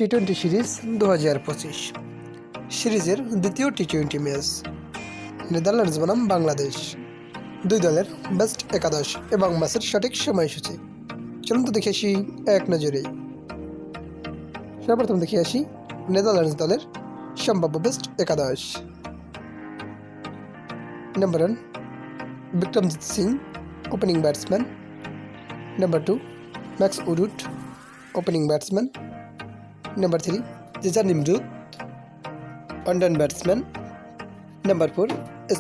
টি-20 series 2025 সিরিজের দ্বিতীয় টি-20 match Netherlands বনাম বাংলাদেশ। দুই দলের বেস্ট একাদশ এবং ম্যাচের সঠিক সময়সূচি চলুন তো দেখে আসি এক নজরেই। সর্বপ্রথম দেখে আসি নেদারল্যান্ডস দলের সম্ভাব্য বেস্ট একাদশ। Number 1 Vikramjit Singh, opening batsman. Number 2 Max O'Dowd, opening batsman. Number 3 Cesar Nimrud, on-run batsman. Number 4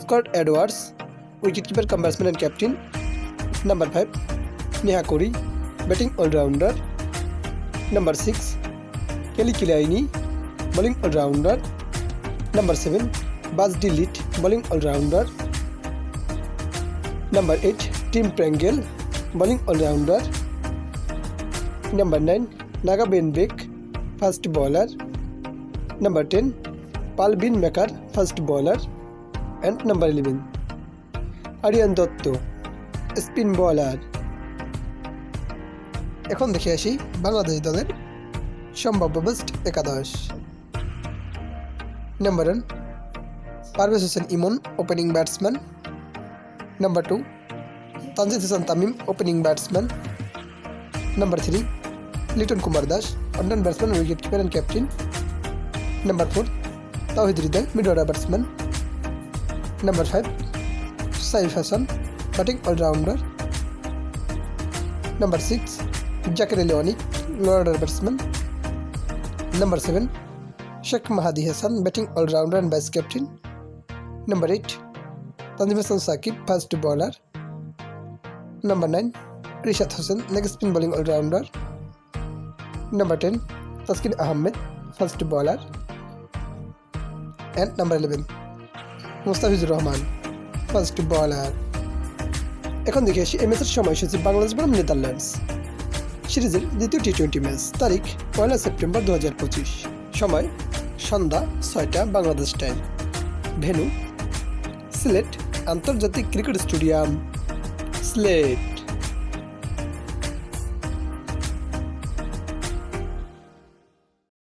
Scott Edwards, wicketkeeper cum batsman and captain. Number 5 Neha Kori, batting all-rounder. Number 6 Kelly Kilaini, bowling all-rounder. Number 7 Buzz DeLitt, bowling all-rounder. Number 8 Tim Prangle, bowling all-rounder. Number 9 Naga Benbeck, first bowler. Number 10 Paul Binmaker, first bowler. And number 11 Aryan Dotto, spin bowler. এখন দেখে আসি বাংলাদেশ দলের সম্ভাব্য best একাদশ। Number 1 Parvez Hossain Emon, opening batsman. Number 2 Tanzid Hasan Tamim, opening batsman. Number 3 Liton Kumar Das, on-run batsman, wicketkeeper and captain. Number 4 Tawhid Hriday, mid-order batsman. Number 5 Saif Hassan, batting all-rounder. Number 6 Zakir Ali Onik, lower-order batsman. Number 7 Sheikh Mahdi Hassan, batting all-rounder and vice captain. Number 8 Tanzim Hassan Saqib, fast bowler. Number 9 Rishad Hossain, leg spin bowling all-rounder. Number 10 Taskin Ahmed, first bowler. And number 11 Mustafizur Rahman, first bowler. এখন দেখে আসি এই ম্যাচের সময়সূচি বাংলাদেশ বনাম Netherlands সিরিজের দ্বিতীয় টি-20 match. তারিখ 1 সেপ্টেম্বর 2025, সময় সন্ধ্যা 6টা বাংলাদেশ টাইম। ভেন্যু সিলেট আন্তর্জাতিক ক্রিকেট স্টেডিয়াম, সিলেট।